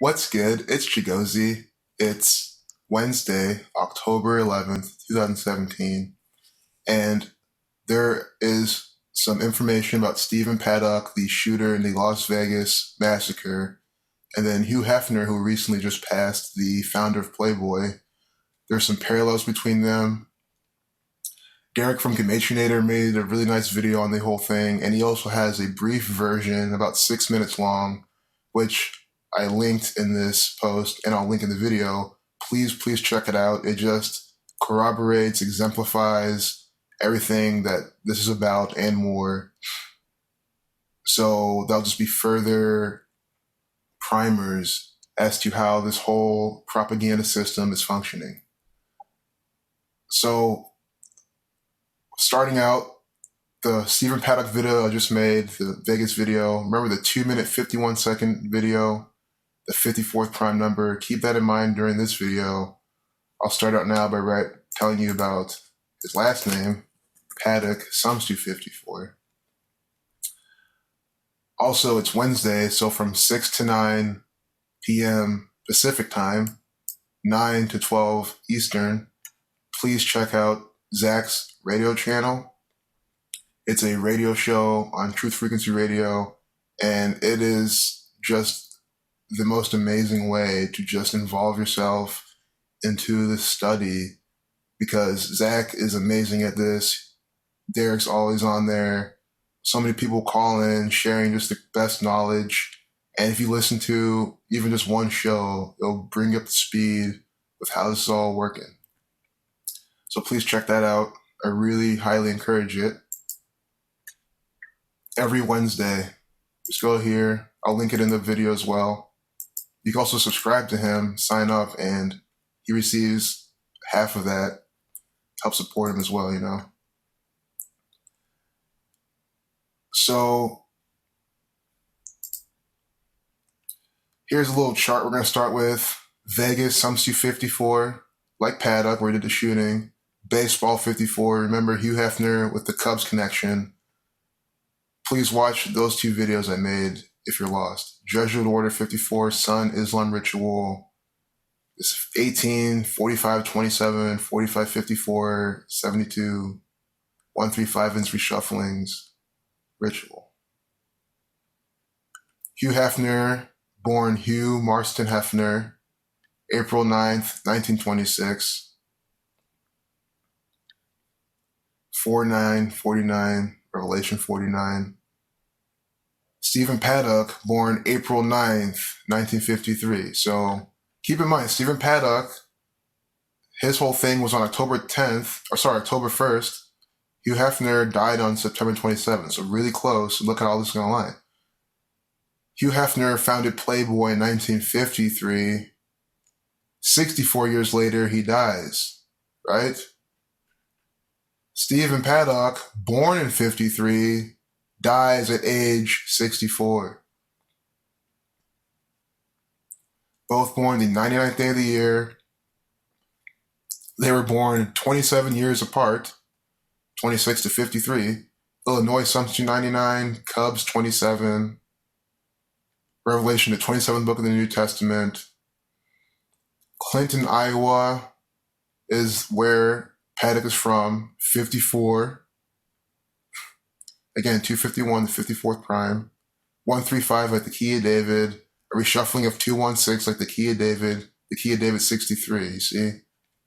What's good? It's Chigozy. It's Wednesday, October 11th, 2017, and there is some information about Stephen Paddock, the shooter in the Las Vegas massacre, and then Hugh Hefner, who recently just passed, the founder of Playboy. There's some parallels between them. Derek from Gamatrinator made a really nice video on the whole thing, and he also has a brief version, about 6 minutes long, which I linked in this post and I'll link in the video. Please check it out. It just corroborates, exemplifies everything that this is about and more. So that'll just be further primers as to how this whole propaganda system is functioning. So starting out, the Stephen Paddock video I just made, the Vegas video, remember the 2-minute 51-second video, the 54th prime number. Keep that in mind during this video. I'll start out now by telling you about his last name, Paddock, sums to 54. Also, it's Wednesday, so from 6 to 9 p.m. Pacific time, 9 to 12 Eastern, please check out Zach's radio channel. It's a radio show on Truth Frequency Radio, and it is just the most amazing way to just involve yourself into the study, because Zach is amazing at this. Derek's always on there. So many people call in, sharing just the best knowledge. And if you listen to even just one show, it'll bring you up to speed with how this is all working. So please check that out. I really highly encourage it. Every Wednesday, just go here. I'll link it in the video as well. You can also subscribe to him, sign up, and he receives half of that. Help support him as well, you know. So here's a little chart we're going to start with. Vegas, sums to 54, like Paddock, where he did the shooting. Baseball, 54. Remember Hugh Hefner with the Cubs connection. Please watch those two videos I made if you're lost. Jesuit Order, 54. Sun, Islam Ritual. It's 18, 45, 27, 45, 54, 72, 135 Vince Reshufflings, Ritual. Hugh Hefner, born Hugh Marston Hefner, April 9th, 1926. 4949, Revelation 49. Stephen Paddock, born April 9th, 1953. So keep in mind, Stephen Paddock, his whole thing was on October 1st. Hugh Hefner died on September 27th, so really close. Look at all this going on. Hugh Hefner founded Playboy in 1953. 64 years later, he dies, right? Stephen Paddock, born in 53, dies at age 64. Both born the 99th day of the year. They were born 27 years apart, 26 to 53. Illinois, sums to 99, Cubs, 27. Revelation, the 27th book of the New Testament. Clinton, Iowa is where Paddock is from, 54. Again, 251, the 54th prime. 135 like the key of David. A reshuffling of 216 like the key of David. The key of David 63, you see?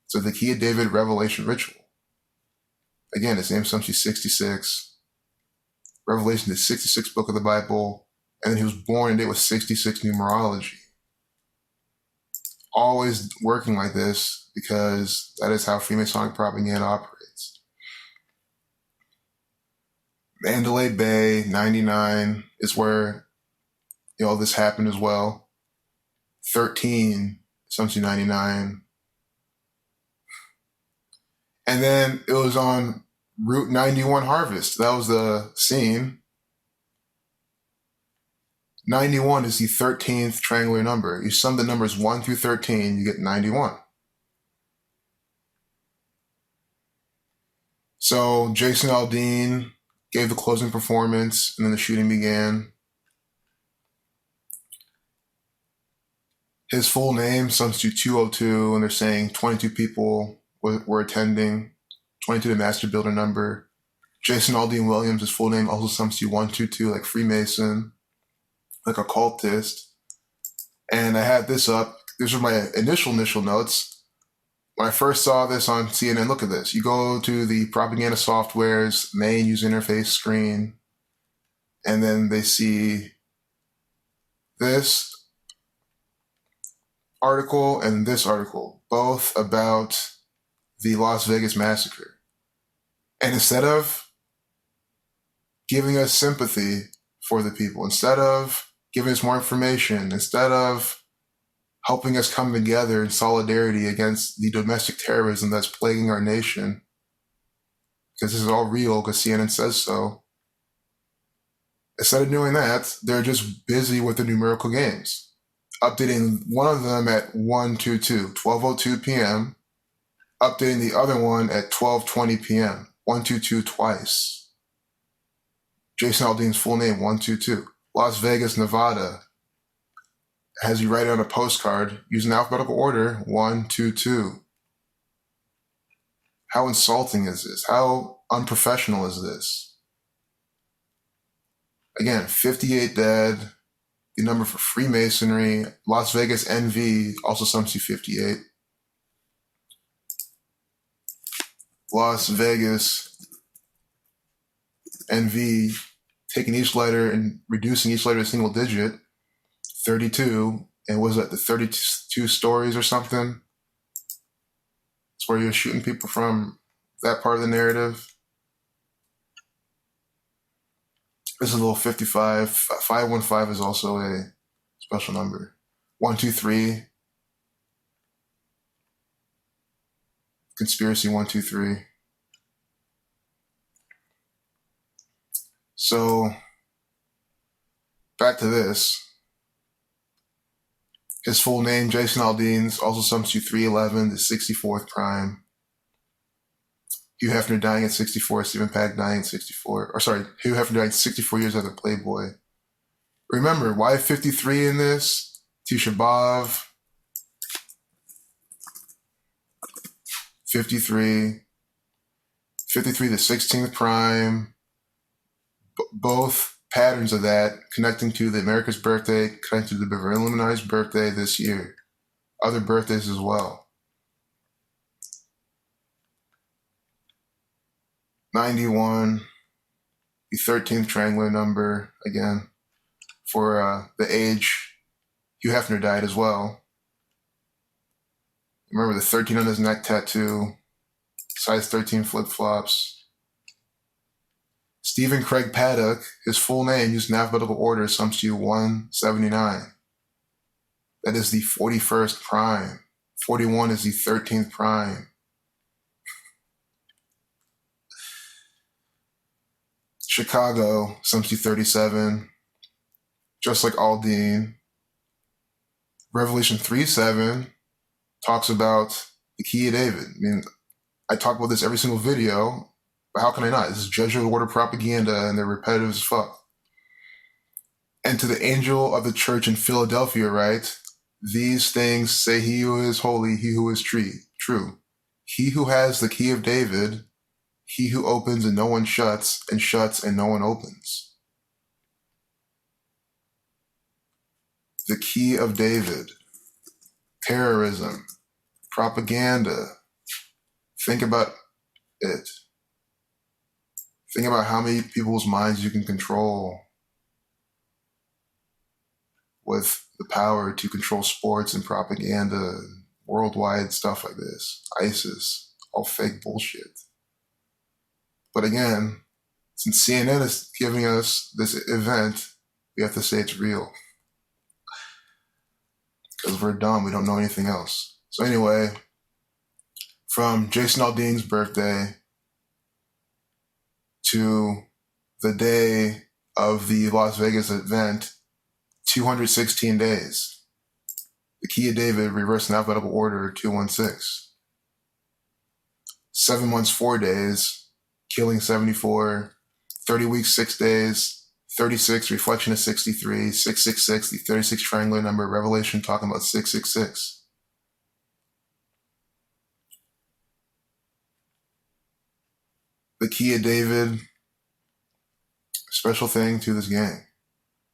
So the key of David Revelation Ritual. Again, his name sums to 66. Revelation, the 66th book of the Bible. And then he was born and it was 66 numerology. Always working like this because that is how Freemasonic propaganda operates. Mandalay Bay, 99 is where, this happened as well. 13, sums to 99. And then it was on Route 91 Harvest. That was the scene. 91 is the 13th triangular number. You sum the numbers 1 through 13, you get 91. So Jason Aldean gave the closing performance, and then the shooting began. His full name sums to 202, and they're saying 22 people were attending, 22 the master builder number. Jason Aldean Williams, his full name also sums to 122, like Freemason, like occultist. And I had this up. These are my initial notes. When I first saw this on CNN, look at this. You go to the propaganda software's main user interface screen, and then they see this article and this article, both about the Las Vegas massacre. And instead of giving us sympathy for the people, instead of giving us more information, instead of helping us come together in solidarity against the domestic terrorism that's plaguing our nation, because this is all real, because CNN says so, instead of doing that, they're just busy with the numerical games, updating one of them at 12:02 p.m., updating the other one at 12:20 p.m., 122 twice. Jason Aldean's full name, 122. Las Vegas, Nevada, has you write it on a postcard using alphabetical order, 122. How insulting is this? How unprofessional is this? Again, 58 dead, the number for Freemasonry. Las Vegas NV also sums to 58. Las Vegas NV, taking each letter and reducing each letter to a single digit, 32. And was that the 32 stories or something? It's where you're shooting people from that part of the narrative. This is a little 55. 515 is also a special number. 123. Conspiracy 123. So, back to this. His full name, Jason Aldean's, also sums to 311, the 64th prime. Hugh Hefner dying at 64, Stephen Pack dying at 64. Hugh Hefner dying 64 years after Playboy. Remember, why 53 in this? Tisha B'Av, 53. 53, the 16th prime. Both patterns of that connecting to the America's birthday, connecting to the Beverly Illuminati's birthday this year. Other birthdays as well. 91, the 13th triangular number, again, for the age Hugh Hefner died as well. Remember the 13 on his neck tattoo, size 13 flip-flops. Stephen Craig Paddock, his full name used in alphabetical order, sums to 179. That is the 41st prime. 41 is the 13th prime. Chicago, sums to 37. Just like Aldean. Revelation 3:7 talks about the key of David. I mean, I talk about this every single video, but how can I not? This is Jesuit order propaganda, and they're repetitive as fuck. And to the angel of the church in Philadelphia, right? These things say he who is holy, he who is true. He who has the key of David, he who opens and no one shuts, and shuts and no one opens. The key of David. Terrorism. Propaganda. Think about it. Think about how many people's minds you can control with the power to control sports and propaganda, worldwide stuff like this. ISIS, all fake bullshit. But again, since CNN is giving us this event, we have to say it's real. Because we're dumb, we don't know anything else. So anyway, from Jason Aldean's birthday to the day of the Las Vegas event, 216 days. The key of David, reversed in alphabetical order, 216. 7 months, 4 days, killing 74. 30 weeks, 6 days, 36, reflection is 63. 666, the 36 triangular number, Revelation talking about 666. The key of David, special thing to this gang.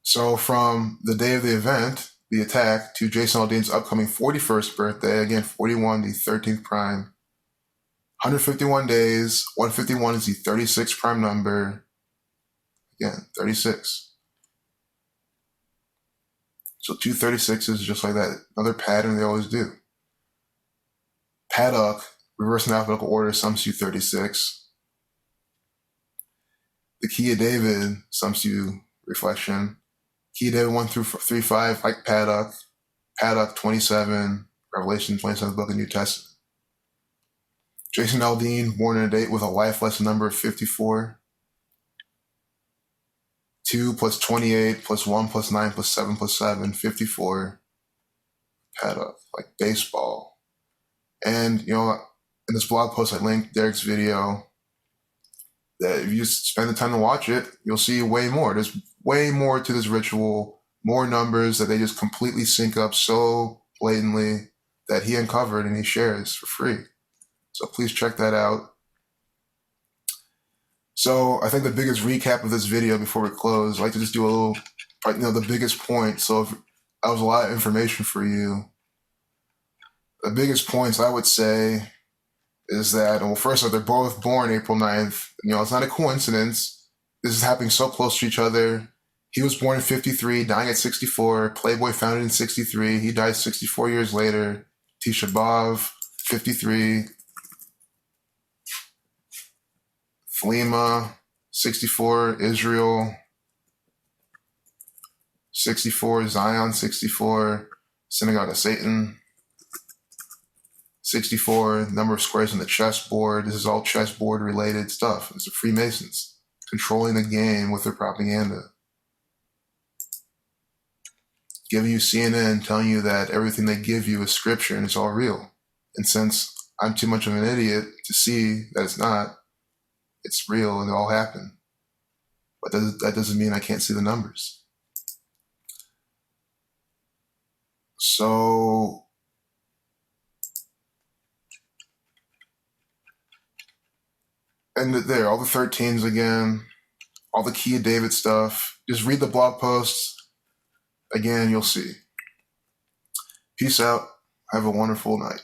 So from the day of the event, the attack, to Jason Aldean's upcoming 41st birthday, again, 41, the 13th prime, 151 days, 151 is the 36th prime number, again, 36. So 236 is just like that, another pattern they always do. Paddock, reverse in alphabetical order, sums to 36. The key of David sums to reflection. Key of David 1 through 3-5, like Paddock. Paddock 27, Revelation 27th book of New Testament. Jason Aldean, born in a date with a life lesson number of 54. 2 plus 28 plus 1 plus 9 plus 7 plus 7, 54. Paddock, like baseball. And, you know, in this blog post, I linked Derek's video that if you spend the time to watch it, you'll see way more. There's way more to this ritual, more numbers that they just completely sync up so blatantly that he uncovered and he shares for free. So please check that out. So I think the biggest recap of this video before we close, I'd like to just do a little, the biggest point. So if that was a lot of information for you. The biggest points I would say is that, well, first off, they're both born April 9th. You know, it's not a coincidence. This is happening so close to each other. He was born in 53, dying at 64. Playboy founded in 63. He died 64 years later. Tisha B'Av, 53. Flema, 64. Israel, 64. Zion, 64. Synagogue of Satan, 64, number of squares on the chessboard. This is all chessboard related stuff. It's the Freemasons controlling the game with their propaganda. Giving you CNN, telling you that everything they give you is scripture and it's all real. And since I'm too much of an idiot to see that it's not, it's real and it all happened. But that doesn't mean I can't see the numbers. So and there, all the 13s again, all the key of David stuff. Just read the blog posts. Again, you'll see. Peace out. Have a wonderful night.